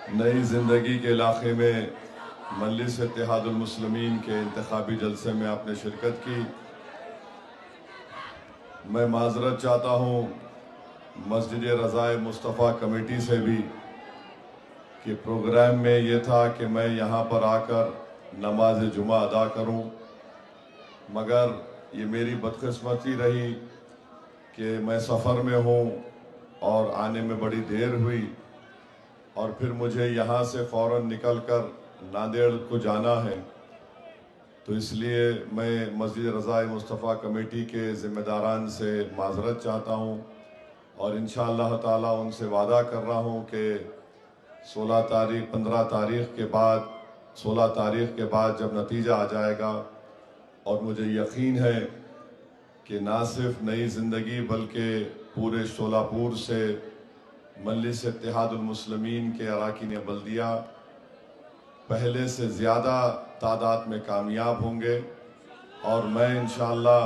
नई ज़िंदगी के इलाके में मजलिस इत्तेहादुल मुस्लिमीन के इंतखाबी जलसे में आपने शिरकत की। मैं माजरत चाहता हूँ मस्जिद रज़ाए मुस्तफ़ा कमेटी से भी कि प्रोग्राम में ये था कि मैं यहाँ पर आकर नमाज जुमा अदा करूँ, मगर ये मेरी बदकिस्मती रही कि मैं सफ़र में हूँ और आने में बड़ी देर हुई और फिर मुझे यहाँ से फ़ौरन निकलकर नांदेड़ को जाना है। तो इसलिए मैं मस्जिद रज़ाए मुस्तफ़ा कमेटी के ज़िम्मेदारान से माज़रत चाहता हूँ और इंशाअल्लाह ताला उनसे वादा कर रहा हूँ कि 15 तारीख़ के बाद 16 तारीख़ के बाद जब नतीजा आ जाएगा और मुझे यकीन है कि ना सिर्फ नई ज़िंदगी बल्कि पूरे शोलापुर से मजलिस इत्तेहादुल मुस्लिमीन के अरकान बल्दिया पहले से ज़्यादा तादाद में कामयाब होंगे और मैं इंशाअल्लाह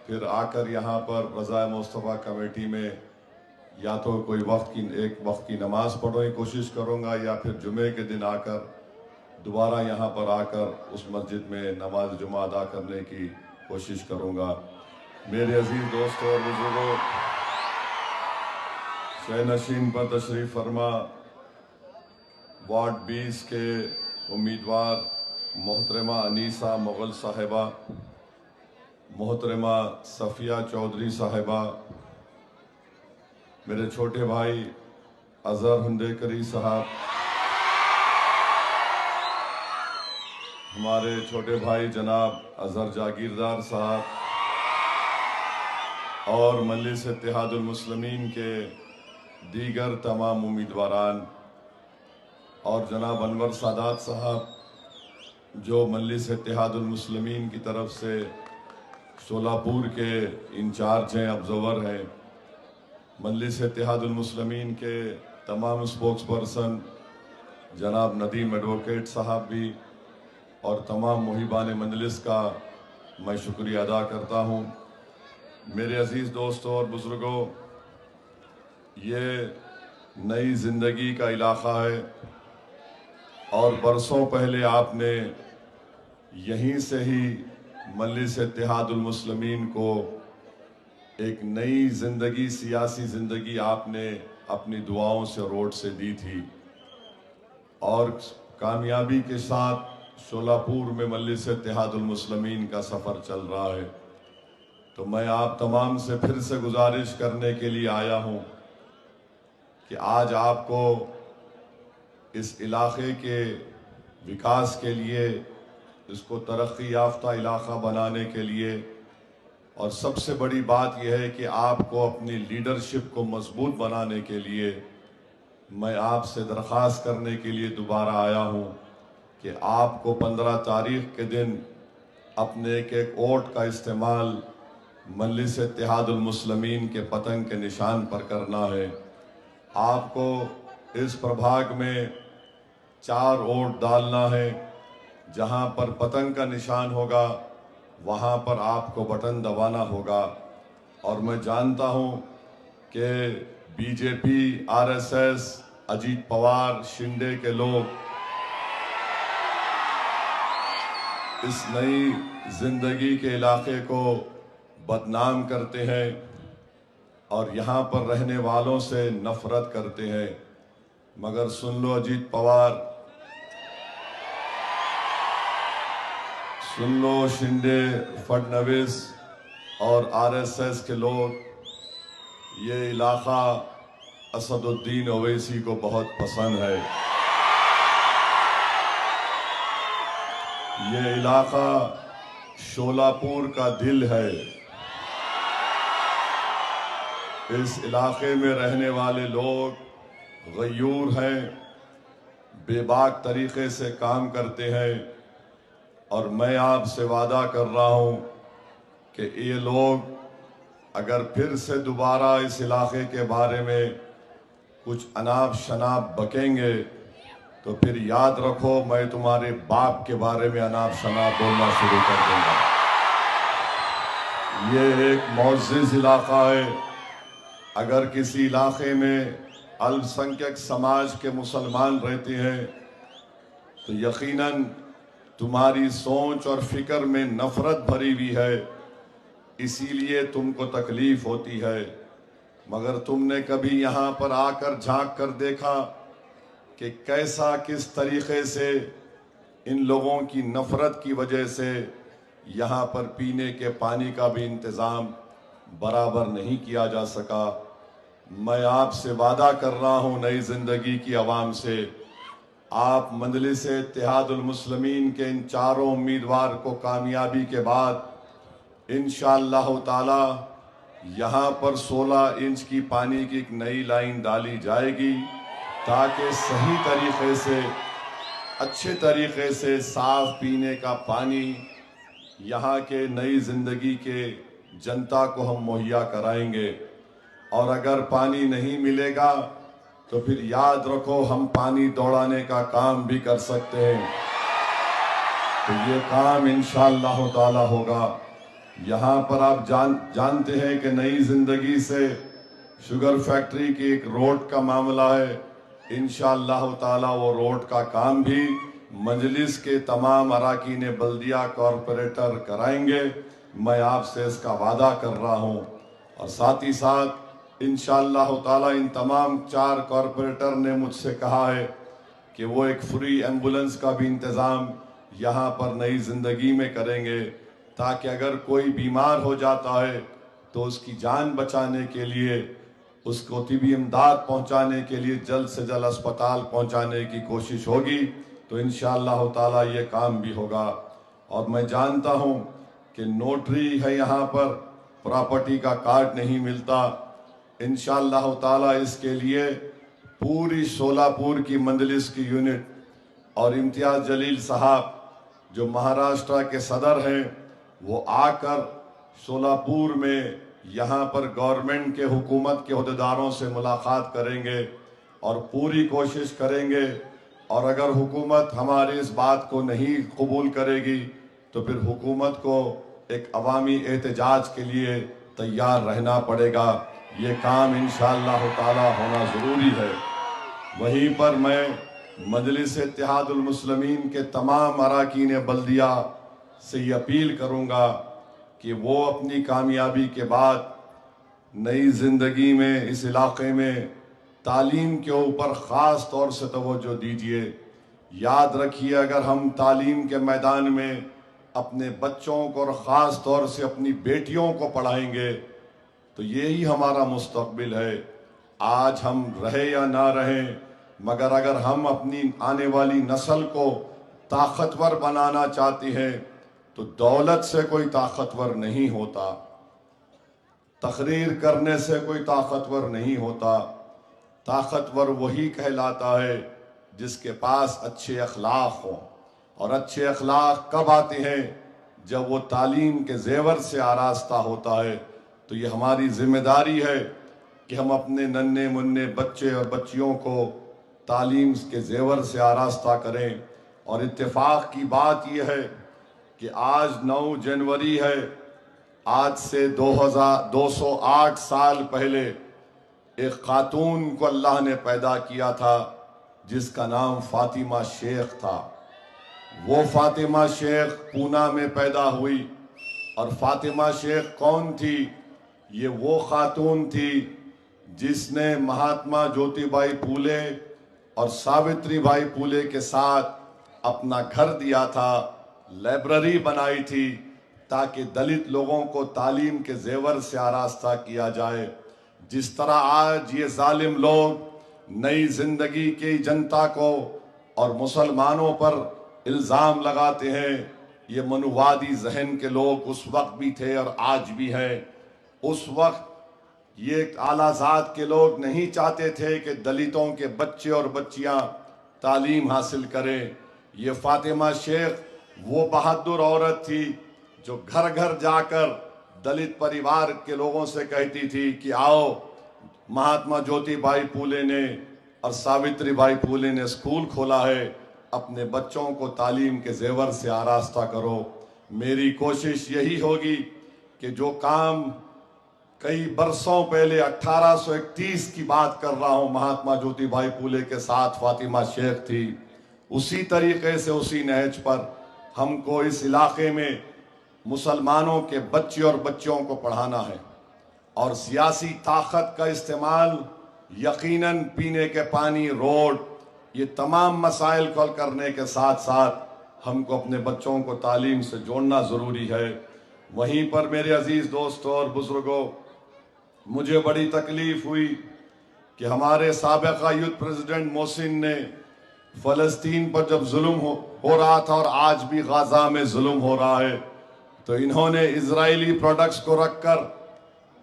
फिर आकर यहाँ पर रज़ाए मुस्तफ़ा कमेटी में या तो कोई एक वक्त की नमाज़ पढ़ने की कोशिश करूँगा या फिर जुमे के दिन आकर दोबारा यहाँ पर आकर उस मस्जिद में नमाज जुमा अदा करने की कोशिश करूँगा। मेरे अजीज़ दोस्तों और बुजुर्गों, शहनशीन पर तशरीफ़ फरमा वार्ड 20 के उम्मीदवार मोहतरमा अनीसा मुग़ल साहिबा, मोहतरमा सफ़िया चौधरी साहिबा, मेरे छोटे भाई अज़हर हुंडेकरी साहब, हमारे छोटे भाई जनाब अज़हर जागीरदार साहब और मजलिस इत्तेहादुल मुस्लिमीन के दीगर तमाम उम्मीदवारान और जनाब अनवर सादात साहब जो मजलिस इत्तेहादुल मुस्लिमीन की तरफ से शोलापुर के इंचार्ज हैं, ऑब्जर्वर हैं, मजलिस इत्तेहादुल मुस्लिमीन के तमाम स्पोक्स पर्सन जनाब नदीम एडवोकेट साहब भी और तमाम मुहिबान मजलिस का मैं शुक्रिया अदा करता हूँ। मेरे अजीज़ दोस्तों और बुज़ुर्गों, ये नई ज़िंदगी का इलाक़ा है और बरसों पहले आपने यहीं से ही मजलिस इत्तेहादुल मुस्लिमीन को एक नई ज़िंदगी, सियासी ज़िंदगी आपने अपनी दुआओं से रोड से दी थी और कामयाबी के साथ शोलापुर में मजलिस इत्तेहादुल मुस्लिमीन का सफ़र चल रहा है। तो मैं आप तमाम से फिर से गुजारिश करने के लिए आया हूँ कि आज आपको इस इलाक़े के विकास के लिए, इसको तरक्की याफ्ता इलाक़ा बनाने के लिए और सबसे बड़ी बात यह है कि आपको अपनी लीडरशिप को मजबूत बनाने के लिए मैं आपसे दरख्वास्त करने के लिए दोबारा आया हूँ कि आपको 15 तारीख़ के दिन अपने एक वोट का इस्तेमाल मजलिस इत्तेहादुल मुस्लिमीन के पतंग के निशान पर करना है। आपको इस प्रभाग में 4 वोट डालना है। जहाँ पर पतंग का निशान होगा वहाँ पर आपको बटन दबाना होगा और मैं जानता हूँ कि बीजेपी, आरएसएस, अजीत पवार, शिंदे के लोग इस नई ज़िंदगी के इलाके को बदनाम करते हैं और यहाँ पर रहने वालों से नफरत करते हैं। मगर सुन लो अजीत पवार, सुन लो शिंदे, फडणवीस और आरएसएस के लोग, ये इलाका असदुद्दीन ओवैसी को बहुत पसंद है। ये इलाका शोलापुर का दिल है। इस इलाके में रहने वाले लोग गयूर हैं, बेबाक तरीके से काम करते हैं और मैं आपसे वादा कर रहा हूं कि ये लोग अगर फिर से दोबारा इस इलाके के बारे में कुछ अनाप शनाप बकेंगे तो फिर याद रखो मैं तुम्हारे बाप के बारे में अनाप शनाप बोलना शुरू कर दूंगा। ये एक मुअज़्ज़िज़ इलाका है। अगर किसी इलाके में अल्पसंख्यक समाज के मुसलमान रहते हैं तो यकीनन तुम्हारी सोच और फिक्र में नफरत भरी हुई है, इसीलिए तुमको तकलीफ होती है। मगर तुमने कभी यहाँ पर आकर झांक कर देखा कि कैसा किस तरीके से इन लोगों की नफरत की वजह से यहाँ पर पीने के पानी का भी इंतज़ाम बराबर नहीं किया जा सका। मैं आपसे वादा कर रहा हूँ नई ज़िंदगी की आवाम से, आप मजलिस-ए-इत्तेहादुल मुस्लिमीन के इन चारों उम्मीदवार को कामयाबी के बाद इंशाअल्लाह ताला यहाँ पर 16 इंच की पानी की एक नई लाइन डाली जाएगी ताकि सही तरीके से, अच्छे तरीके से साफ पीने का पानी यहाँ के नई ज़िंदगी के जनता को हम मुहैया कराएंगे। और अगर पानी नहीं मिलेगा तो फिर याद रखो हम पानी दौड़ाने का काम भी कर सकते हैं, तो ये काम इंशाअल्लाह ताला होगा। यहाँ पर आप जानते हैं कि नई ज़िंदगी से शुगर फैक्ट्री की एक रोड का मामला है, इंशाअल्लाह ताला वो रोड का काम भी मजलिस के तमाम अराकीन बल्दिया कॉरपोरेटर कराएंगे। मैं आपसे इसका वादा कर रहा हूँ। और साथ ही साथ इंशाअल्लाह ताला इन तमाम 4 कॉरपोरेटर ने मुझसे कहा है कि वो एक फ्री एम्बुलेंस का भी इंतज़ाम यहाँ पर नई ज़िंदगी में करेंगे, ताकि अगर कोई बीमार हो जाता है तो उसकी जान बचाने के लिए, उसको तिबी इमदाद पहुँचाने के लिए जल्द से जल्द अस्पताल पहुँचाने की कोशिश होगी। तो इंशाअल्लाह ताला ये काम भी होगा। और मैं जानता हूँ कि नोटरी है यहाँ पर, प्रॉपर्टी का कार्ड नहीं मिलता। इंशाअल्लाह ताला इसके लिए पूरी शोलापुर की मंजलिस की यूनिट और इम्तियाज़ जलील साहब जो महाराष्ट्र के सदर हैं, वो आकर शोलापुर में यहाँ पर गवर्नमेंट के हुकूमत के अहदेदारों से मुलाकात करेंगे और पूरी कोशिश करेंगे। और अगर हुकूमत हमारी इस बात को नहीं कबूल करेगी तो फिर हुकूमत को एक अवामी एहतजाज के लिए तैयार रहना पड़ेगा। ये काम इंशाअल्लाह ताला होना ज़रूरी है। वहीं पर मैं मजलिस-ए-इत्तेहादुल मुस्लिमीन के तमाम अराकीन बल्दिया से ये अपील करूँगा कि वो अपनी कामयाबी के बाद नई ज़िंदगी में इस इलाक़े में तालीम के ऊपर ख़ास तौर से तवज्जो दीजिए। याद रखिए, अगर हम तालीम के मैदान में अपने बच्चों को और ख़ास तौर से अपनी बेटियों को पढ़ाएंगे तो यही हमारा मुस्तक़बिल है। आज हम रहे या ना रहें, मगर अगर हम अपनी आने वाली नस्ल को ताकतवर बनाना चाहते हैं तो दौलत से कोई ताकतवर नहीं होता, तकरीर करने से कोई ताकतवर नहीं होता। ताकतवर वही कहलाता है जिसके पास अच्छे अखलाक हों। और अच्छे अखलाक कब आते हैं? जब वो तालीम के जेवर से आरास्ता होता है। तो ये हमारी जिम्मेदारी है कि हम अपने नन्हे मुन्ने बच्चे और बच्चियों को तालीम के जेवर से आरास्ता करें। और इत्तेफाक की बात यह है कि आज 9 जनवरी है। आज से 208 साल पहले एक खातून को अल्लाह ने पैदा किया था जिसका नाम फातिमा शेख था। वो फातिमा शेख पूना में पैदा हुई। और फातिमा शेख कौन थी? ये वो खातून थी जिसने महात्मा ज्योतिबाई फूले और सावित्रीबाई फूले के साथ अपना घर दिया था, लाइब्रेरी बनाई थी ताकि दलित लोगों को तालीम के जेवर से आरास्ता किया जाए। जिस तरह आज ये जालिम लोग नई जिंदगी की जनता को और मुसलमानों पर इल्ज़ाम लगाते हैं, ये मनुवादी जहन के लोग उस वक्त भी थे और आज भी हैं। उस वक्त ये आलाजात के लोग नहीं चाहते थे कि दलितों के बच्चे और बच्चियां तालीम हासिल करें। ये फातिमा शेख वो बहादुर औरत थी जो घर घर जाकर दलित परिवार के लोगों से कहती थी कि आओ, महात्मा ज्योतिबाई फूले ने और सावित्रीबाई फूले ने स्कूल खोला है, अपने बच्चों को तालीम के जेवर से आरास्ता करो। मेरी कोशिश यही होगी कि जो काम कई बरसों पहले 1831 की बात कर रहा हूं, महात्मा ज्योतिबाई फूले के साथ फातिमा शेख थी। उसी तरीके से उसी नहज पर हमको इस इलाके में मुसलमानों के बच्चे और बच्चियों को पढ़ाना है और सियासी ताकत का इस्तेमाल यकीनन पीने के पानी, रोड, ये तमाम मसाइल को हल करने के साथ साथ हमको अपने बच्चों को तालीम से जोड़ना ज़रूरी है। वहीं पर मेरे अजीज़ दोस्तों और बुज़ुर्गों, मुझे बड़ी तकलीफ़ हुई कि हमारे साबिक़ा यूथ प्रेसिडेंट मोहसिन ने फ़लस्तीन पर जब जुल्म हो रहा था और आज भी गाज़ा में जुल्म हो रहा है, तो इन्होंने इजरायली प्रोडक्ट्स को रखकर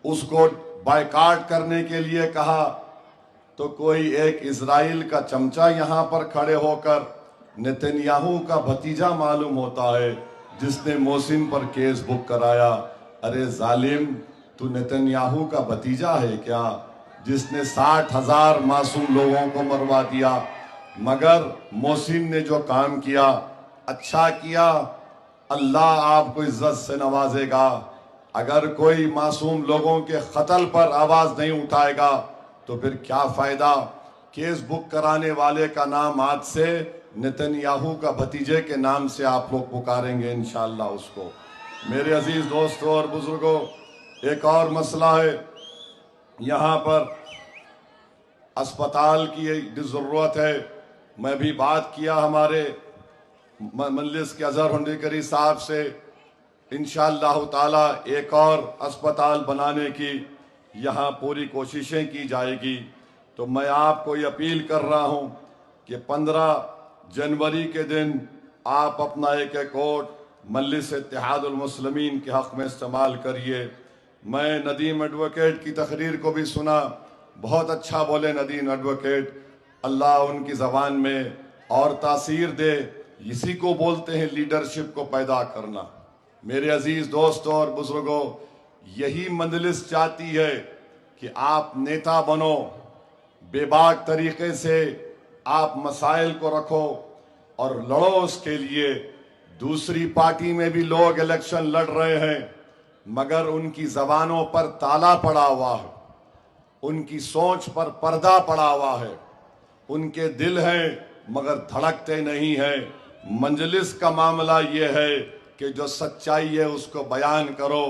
उसको बायकाट करने के लिए कहा। तो कोई एक इजराइल का चमचा यहाँ पर खड़े होकर नेतन्याहू का भतीजा मालूम होता है जिसने मोहसिन पर केस बुक कराया। अरे जालिम, तू नेतन्याहू का भतीजा है क्या, जिसने 60,000 मासूम लोगों को मरवा दिया? मगर मोहसिन ने जो काम किया, अच्छा किया, अल्लाह आपको इज्जत से नवाजेगा। अगर कोई मासूम लोगों के कत्ल पर आवाज नहीं उठाएगा तो फिर क्या फायदा? केस बुक कराने वाले का नाम आज से नेतन्याहू का भतीजे के नाम से आप लोग पुकारेंगे इंशाअल्लाह उसको। मेरे अजीज दोस्तों और बुजुर्गों, एक और मसला है, यहाँ पर अस्पताल की ज़रूरत है। मैं भी बात किया हमारे मजलिस के अजहर हुंडेकरी साहब से, इंशाअल्लाह ताला एक और अस्पताल बनाने की यहाँ पूरी कोशिशें की जाएगी। तो मैं आपको ये अपील कर रहा हूँ कि 15 जनवरी के दिन आप अपना एक वोट मजलिस इत्तेहादुल मुस्लिमीन के हक़ में इस्तेमाल करिए। मैं नदीम एडवोकेट की तकरीर को भी सुना, बहुत अच्छा बोले नदीम एडवोकेट, अल्लाह उनकी ज़बान में और तासीर दे। इसी को बोलते हैं लीडरशिप को पैदा करना। मेरे अजीज़ दोस्तों और बुजुर्गों, यही मजलिस चाहती है कि आप नेता बनो, बेबाक तरीके से आप मसाइल को रखो और लड़ो उसके लिए। दूसरी पार्टी में भी लोग इलेक्शन लड़ रहे हैं मगर उनकी ज़बानों पर ताला पड़ा हुआ है, उनकी सोच पर पर्दा पड़ा हुआ है, उनके दिल हैं मगर धड़कते नहीं हैं। मंजलिस का मामला ये है कि जो सच्चाई है उसको बयान करो।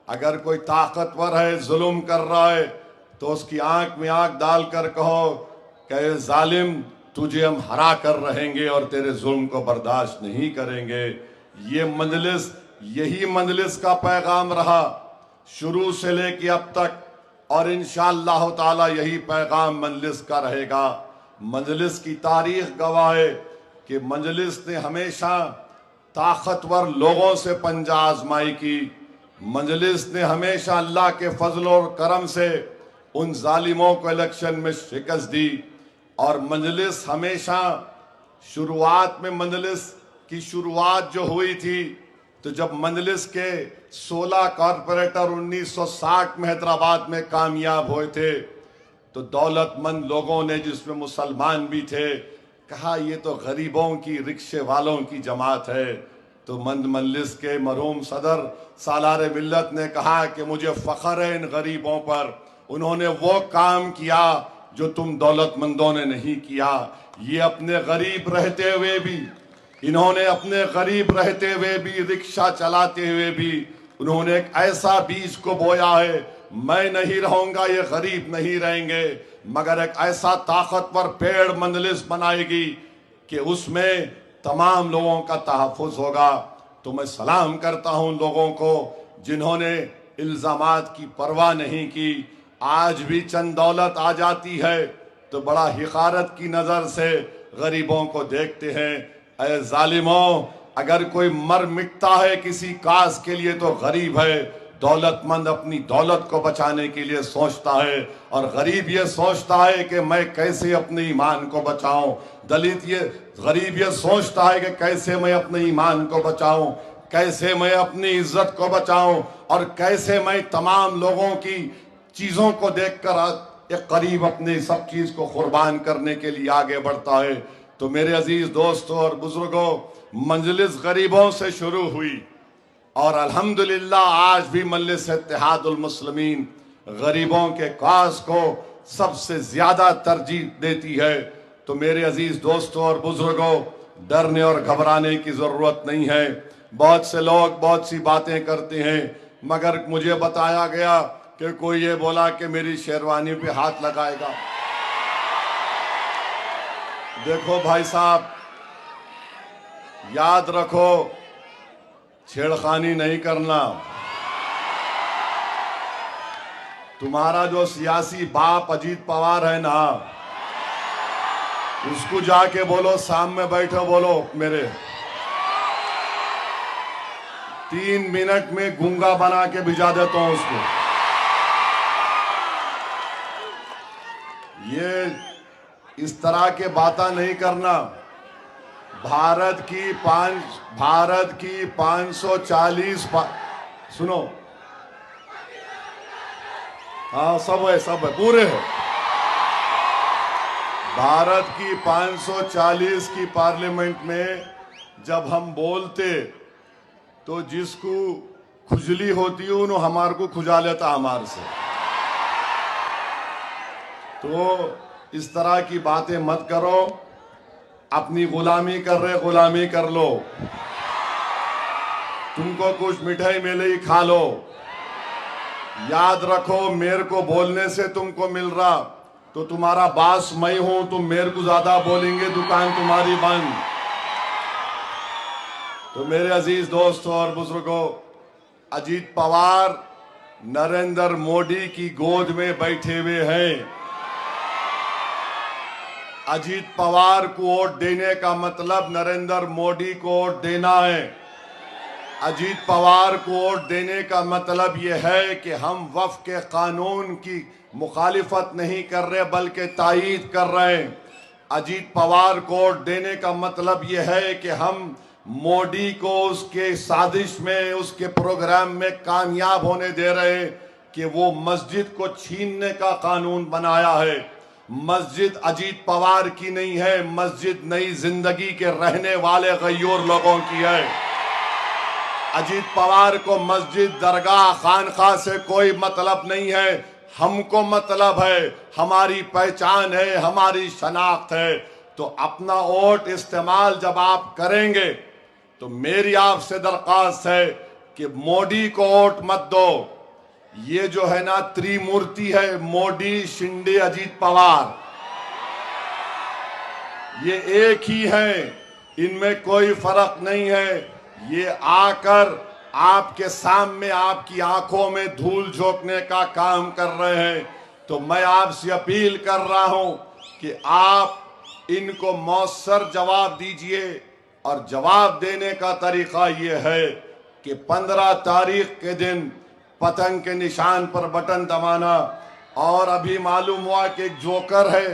अगर कोई ताकतवर है, जुल्म कर रहा है, तो उसकी आंख में आंख डालकर कहो कि जालिम, तुझे हम हरा कर रहेंगे और तेरे जुल्म को बर्दाश्त नहीं करेंगे। ये मजलिस, यही मजलिस का पैगाम रहा शुरू से लेके अब तक, और इंशाअल्लाह ताला यही पैगाम मजलिस का रहेगा। मजलिस की तारीख गवाह है कि मजलिस ने हमेशा ताकतवर लोगों से पंजा आजमाई की। मजलिस ने हमेशा अल्लाह के फजल और करम से उन जालिमों को इलेक्शन में शिकस्त दी। और मजलिस हमेशा शुरुआत में, मजलिस की शुरुआत जो हुई थी, तो जब मजलिस के 16 कॉरपोरेटर 1960 में हैदराबाद में कामयाब हुए थे, तो दौलतमंद लोगों ने, जिसमें मुसलमान भी थे, कहा ये तो गरीबों की, रिक्शे वालों की जमात है। तो मंद मजलिस के मरहूम सदर सालार मिल्लत ने कहा कि मुझे फ़ख्र है इन गरीबों पर, उन्होंने वो काम किया जो तुम दौलतमंदों ने नहीं किया। ये अपने गरीब रहते हुए भी, इन्होंने अपने गरीब रहते हुए भी, रिक्शा चलाते हुए भी, उन्होंने एक ऐसा बीज को बोया है, मैं नहीं रहूंगा, ये गरीब नहीं रहेंगे, मगर एक ऐसा ताकतवर पेड़ मजलिस बनाएगी कि उसमें तमाम लोगों का तहफ़्फ़ुज़ होगा। तो मैं सलाम करता हूं लोगों को जिन्होंने इल्ज़ामात की परवाह नहीं की। आज भी चंद दौलत आ जाती है तो बड़ा हिकारत की नज़र से गरीबों को देखते हैं। ऐ जालिमों, अगर कोई मर मिटता है किसी काज के लिए तो गरीब है। दौलतमंद अपनी दौलत को बचाने के लिए सोचता है और गरीब ये सोचता है कि मैं कैसे अपने ईमान को बचाऊं। गरीब ये सोचता है कि कैसे मैं अपने ईमान को बचाऊं, कैसे मैं अपनी इज्जत को बचाऊं और कैसे मैं तमाम लोगों की चीजों को देखकर एक गरीब अपने सब चीज को कुर्बान करने के लिए आगे बढ़ता है। तो मेरे अजीज दोस्तों और बुजुर्गों, मजलिस गरीबों से शुरू हुई और अल्हम्दुलिल्लाह आज भी मजलिस इत्तेहादुल मुस्लिमीन गरीबों के काज को सबसे ज्यादा तरजीह देती है। तो मेरे अजीज दोस्तों और बुजुर्गों, डरने और घबराने की जरूरत नहीं है। बहुत से लोग बहुत सी बातें करते हैं, मगर मुझे बताया गया कि कोई ये बोला कि मेरी शेरवानी पे हाथ लगाएगा। देखो भाई साहब, याद रखो, छेड़खानी नहीं करना। तुम्हारा जो सियासी बाप अजीत पवार है ना, उसको जाके बोलो, सामने बैठो, बोलो मेरे 3 मिनट में गूंगा बना के भिजा देता हूं उसको। ये इस तरह के बातें नहीं करना। भारत की 540 सुनो, हाँ सब है पूरे है। भारत की 540 की पार्लियामेंट में जब हम बोलते तो जिसको खुजली होती है उन्होंने हमारे को खुजा लेता हमारे से। तो इस तरह की बातें मत करो। अपनी गुलामी कर रहे, गुलामी कर लो। तुमको कुछ मिठाई मिले खा लो। याद रखो, मेरे को बोलने से तुमको मिल रहा तो तुम्हारा बास मैं हूं, तुम मेरे को ज्यादा बोलेंगे, दुकान तुम्हारी बंद। तो मेरे अजीज दोस्तों और बुजुर्गों, अजीत पवार नरेंद्र मोदी की गोद में बैठे हुए हैं। अजीत पवार को वोट देने का मतलब नरेंद्र मोदी को वोट देना है। अजीत पवार को वोट देने का मतलब यह है कि हम वक्फ के कानून की मुखालिफत नहीं कर रहे बल्कि तायीद कर रहे हैं। अजीत पवार को वोट देने का मतलब यह है कि हम मोदी को उसके साजिश में, उसके प्रोग्राम में कामयाब होने दे रहे हैं कि वो मस्जिद को छीनने का कानून बनाया है। मस्जिद अजीत पवार की नहीं है, मस्जिद नई जिंदगी के रहने वाले गयूर लोगों की है। अजीत पवार को मस्जिद, दरगाह, खानखा से कोई मतलब नहीं है। हमको मतलब है, हमारी पहचान है, हमारी शनाख्त है। तो अपना वोट इस्तेमाल जब आप करेंगे तो मेरी आपसे दरख्वास्त है कि मोदी को वोट मत दो। ये जो है ना त्रिमूर्ति है, मोदी, शिंदे, अजीत पवार, ये एक ही है, इनमें कोई फर्क नहीं है। ये आकर आपके सामने आपकी आंखों में धूल झोंकने का काम कर रहे हैं। तो मैं आपसे अपील कर रहा हूं कि आप इनको मौसर जवाब दीजिए। और जवाब देने का तरीका ये है कि 15 तारीख के दिन पतंग के निशान पर बटन दबाना। और अभी मालूम हुआ कि एक जोकर है,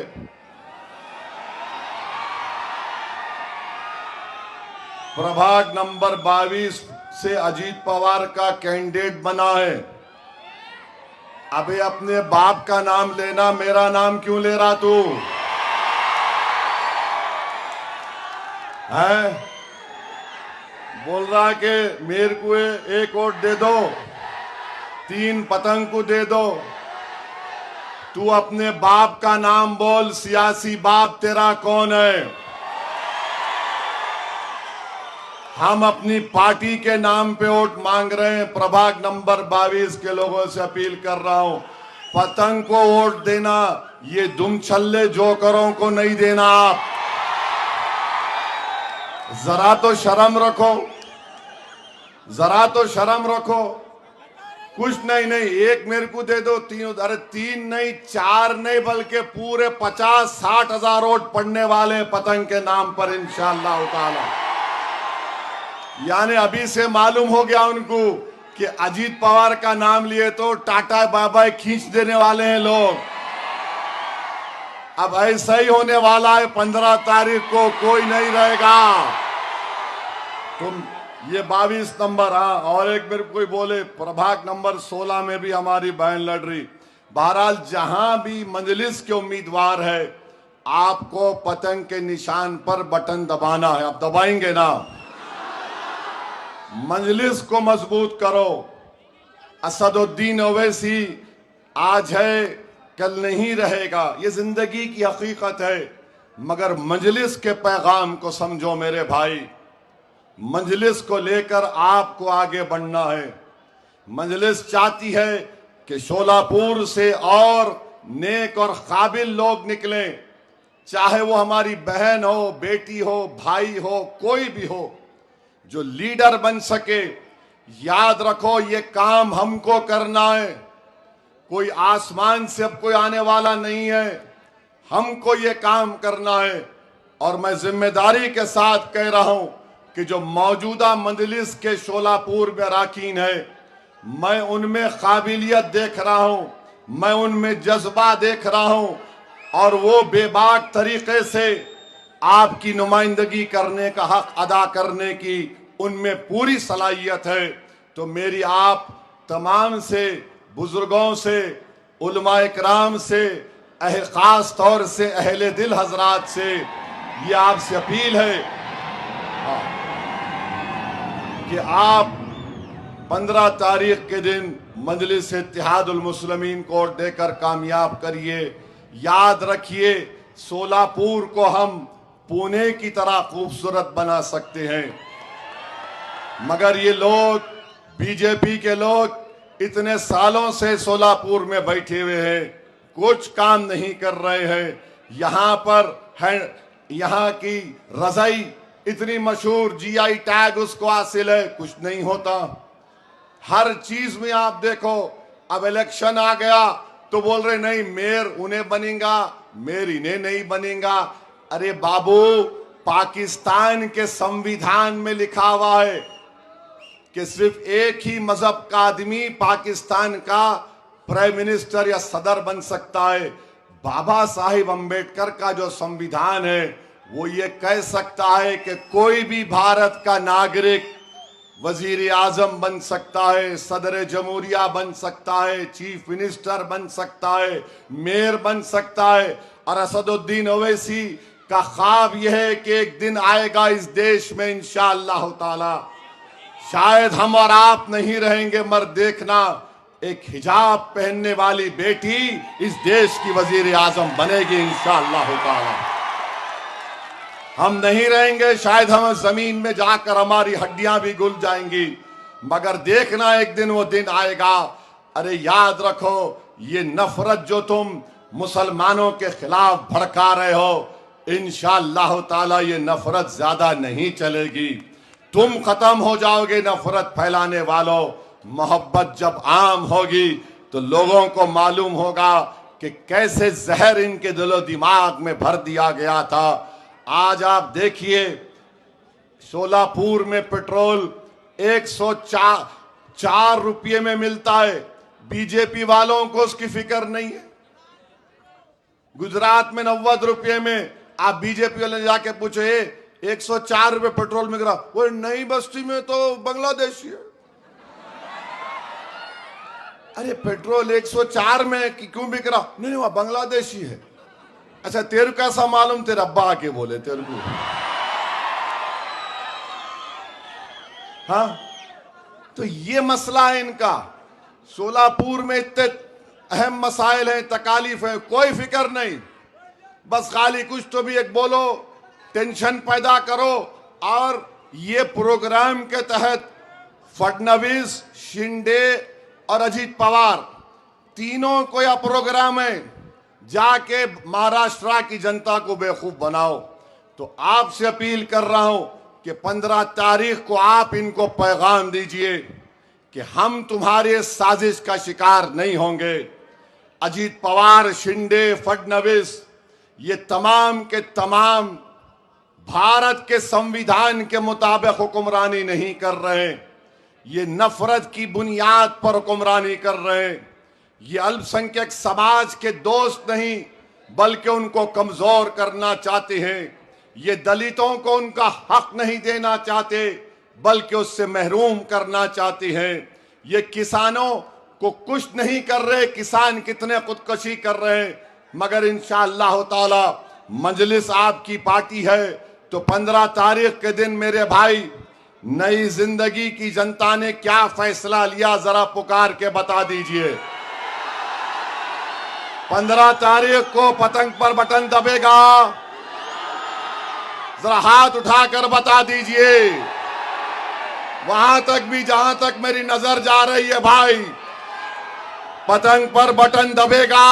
प्रभाग नंबर 22 से अजीत पवार का कैंडिडेट बना है। अबे अपने बाप का नाम लेना, मेरा नाम क्यों ले रहा तू है? बोल रहा कि मेरे को एक वोट दे दो, 3 पतंग को दे दो। तू अपने बाप का नाम बोल, सियासी बाप तेरा कौन है? हम अपनी पार्टी के नाम पे वोट मांग रहे हैं। प्रभाग नंबर 22 के लोगों से अपील कर रहा हूं, पतंग को वोट देना, ये दुम छल्ले जोकरों को नहीं देना। आप जरा तो शर्म रखो, जरा तो शर्म रखो। कुछ नहीं, एक मेरे को दे दो, 3, अरे 3 नहीं, 4 नहीं, बल्कि पूरे 50-60 हजार वोट पड़ने वाले पतंग के नाम पर इंशाअल्लाह ताला। यानी अभी से मालूम हो गया उनको कि अजीत पवार का नाम लिए तो टाटा बाबा खींच देने वाले हैं लोग। अब ऐसा ही होने वाला है। 15 तारीख को कोई नहीं रहेगा। तुम ये 22 नंबर, हाँ, और एक मेरे कोई बोले प्रभाग नंबर 16 में भी हमारी बहन लड़ रही। बहरहाल जहां भी मजलिस के उम्मीदवार है, आपको पतंग के निशान पर बटन दबाना है। आप दबाएंगे ना? मजलिस को मजबूत करो। असदुद्दीन ओवैसी आज है कल नहीं रहेगा, ये जिंदगी की हकीकत है। मगर मजलिस के पैगाम को समझो मेरे भाई, मजलिस को लेकर आपको आगे बढ़ना है। मजलिस चाहती है कि शोलापुर से और नेक और काबिल लोग निकलें, चाहे वो हमारी बहन हो, बेटी हो, भाई हो, कोई भी हो, जो लीडर बन सके। याद रखो ये काम हमको करना है, कोई आसमान से अब कोई आने वाला नहीं है, हमको ये काम करना है। और मैं जिम्मेदारी के साथ कह रहा हूं कि जो मौजूदा मजलिस के शोलापुर में अरकान है, मैं उनमें काबिलियत देख रहा हूं, मैं उनमें जज्बा देख रहा हूं, और वो बेबाक तरीके से आपकी नुमाइंदगी करने का हक अदा करने की उनमें पूरी सलाहियत है। तो मेरी आप तमाम से, बुजुर्गों से, उलमाए कराम से, खास तौर से अहले दिल हजरात से ये आपसे अपील है कि आप 15 तारीख के दिन मजलिस इत्तेहादुल मुस्लिमीन को देकर कामयाब करिए। याद रखिए, सोलापुर को हम पुणे की तरह खूबसूरत बना सकते हैं, मगर ये लोग, बीजेपी के लोग इतने सालों से सोलापुर में बैठे हुए हैं, कुछ काम नहीं कर रहे हैं। यहाँ पर है, यहाँ की रजाई इतनी मशहूर, जीआई टैग उसको हासिल है, कुछ नहीं होता। हर चीज में आप देखो, अब इलेक्शन आ गया तो बोल रहे नहीं मेयर उन्हें बनेगा, मेयर इन्हें नहीं बनेगा। अरे बाबू, पाकिस्तान के संविधान में लिखा हुआ है कि सिर्फ एक ही मजहब का आदमी पाकिस्तान का प्राइम मिनिस्टर या सदर बन सकता है। बाबा साहिब अम्बेडकर का जो संविधान है वो ये कह सकता है कि कोई भी भारत का नागरिक वजीर आजम बन सकता है, सदर जमहूरिया बन सकता है, चीफ मिनिस्टर बन सकता है, मेयर बन सकता है। और असदुद्दीन ओवैसी का ख्वाब यह है कि एक दिन आएगा इस देश में इंशाअल्लाह ताला, शायद हम और आप नहीं रहेंगे, मगर देखना एक हिजाब पहनने वाली बेटी इस देश की वजीर आजम बनेगी इंशाअल्लाह ताला। हम नहीं रहेंगे, शायद हम जमीन में जाकर हमारी हड्डियां भी घुल जाएंगी, मगर देखना एक दिन वो दिन आएगा। अरे याद रखो, ये नफरत जो तुम मुसलमानों के खिलाफ भड़का रहे हो, इंशाअल्लाह ताला ये नफरत ज्यादा नहीं चलेगी, तुम खत्म हो जाओगे नफरत फैलाने वालों। मोहब्बत जब आम होगी तो लोगों को मालूम होगा कि कैसे जहर इनके दिलो दिमाग में भर दिया गया था। आज आप देखिए, शोलापुर में पेट्रोल 104 रुपये में मिलता है, बीजेपी वालों को उसकी फिक्र नहीं है। गुजरात में 90 रुपये में, आप बीजेपी वाले जाके पूछे 104 रुपये पेट्रोल मिल रहा, वो नई बस्ती में तो बांग्लादेशी है। अरे पेट्रोल 104 में क्यों बिक रहा? नहीं वह बांग्लादेशी है। अच्छा तेरे कैसा मालूम? तेरे अब्बा आके बोले तेरे को। हाँ, तो ये मसला है इनका। शोलापुर में इतने अहम मसाइल हैं, तकालीफ है, कोई फिक्र नहीं, बस खाली कुछ तो भी एक बोलो, टेंशन पैदा करो। और ये प्रोग्राम के तहत फडणवीस, शिंदे और अजीत पवार तीनों को यह प्रोग्राम है, जाके महाराष्ट्र की जनता को बेवकूफ बनाओ। तो आपसे अपील कर रहा हूं कि 15 तारीख को आप इनको पैगाम दीजिए कि हम तुम्हारे साजिश का शिकार नहीं होंगे। अजीत पवार, शिंदे, फडणवीस ये तमाम के तमाम भारत के संविधान के मुताबिक हुक्मरानी नहीं कर रहे, ये नफरत की बुनियाद पर हुक्मरानी कर रहे हैं। ये अल्पसंख्यक समाज के दोस्त नहीं, बल्कि उनको कमजोर करना चाहते हैं। ये दलितों को उनका हक नहीं देना चाहते, बल्कि उससे महरूम करना चाहते हैं। ये किसानों को कुछ नहीं कर रहे, किसान कितने खुदकशी कर रहे हैं, मगर इंशाअल्लाह ताला मजलिस आपकी पार्टी है तो 15 तारीख के दिन मेरे भाई, नई जिंदगी की जनता ने क्या फैसला लिया जरा पुकार के बता दीजिए। 15 तारीख को पतंग पर बटन दबेगा। जरा हाथ उठाकर बता दीजिए, वहां तक भी जहां तक मेरी नजर जा रही है भाई, पतंग पर बटन दबेगा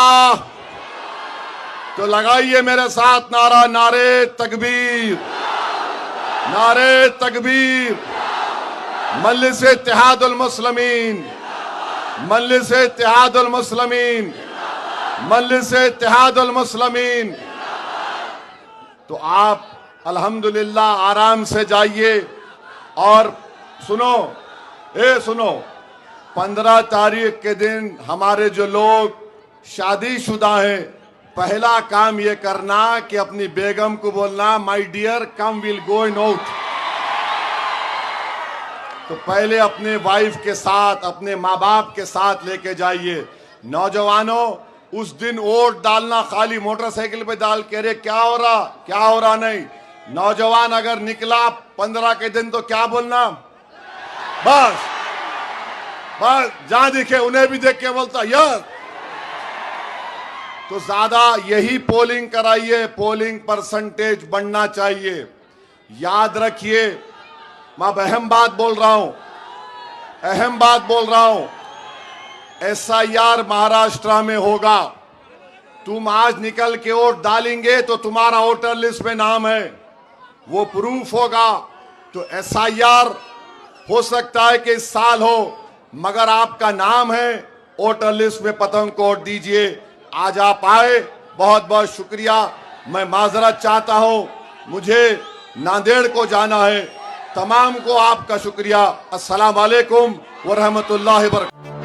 तो लगाइए मेरे साथ नारा, नारे तकबीर, नारे तकबीर। मजलिस इत्तेहादुल मुस्लिमीन, मजलिस इत्तेहादुल मुस्लिमीन, मजलिस इत्तेहादुल मुस्लिमीन। तो आप अल्हम्दुलिल्लाह आराम से जाइए और सुनो, सुनो, 15 तारीख के दिन हमारे जो लोग शादीशुदा हैं, पहला काम ये करना कि अपनी बेगम को बोलना, my dear come will go in out. तो पहले अपने वाइफ के साथ, अपने माँ बाप के साथ लेके जाइए। नौजवानों, उस दिन वोट डालना खाली मोटरसाइकिल पे डाल के अरे क्या हो रहा नहीं। नौजवान अगर निकला 15 के दिन तो क्या बोलना, बस जहां दिखे उन्हें भी देख के बोलता यस। तो ज्यादा यही पोलिंग कराइए, पोलिंग परसेंटेज बढ़ना चाहिए। याद रखिए, मैं अहम बात बोल रहा हूं, SIR महाराष्ट्र में होगा। तुम आज निकल के वोट डालेंगे तो तुम्हारा वोटर लिस्ट में नाम है, वो प्रूफ होगा। तो SIR हो सकता है कि इस साल हो, मगर आपका नाम है वोटर लिस्ट में, पतंग को वोट दीजिए। आज आप आए, बहुत बहुत शुक्रिया। मैं माजरत चाहता हूं, मुझे नांदेड़ को जाना है। तमाम को आपका शुक्रिया। अस्सलाम वालेकुम व रहमतुल्लाहि व बरकातहू।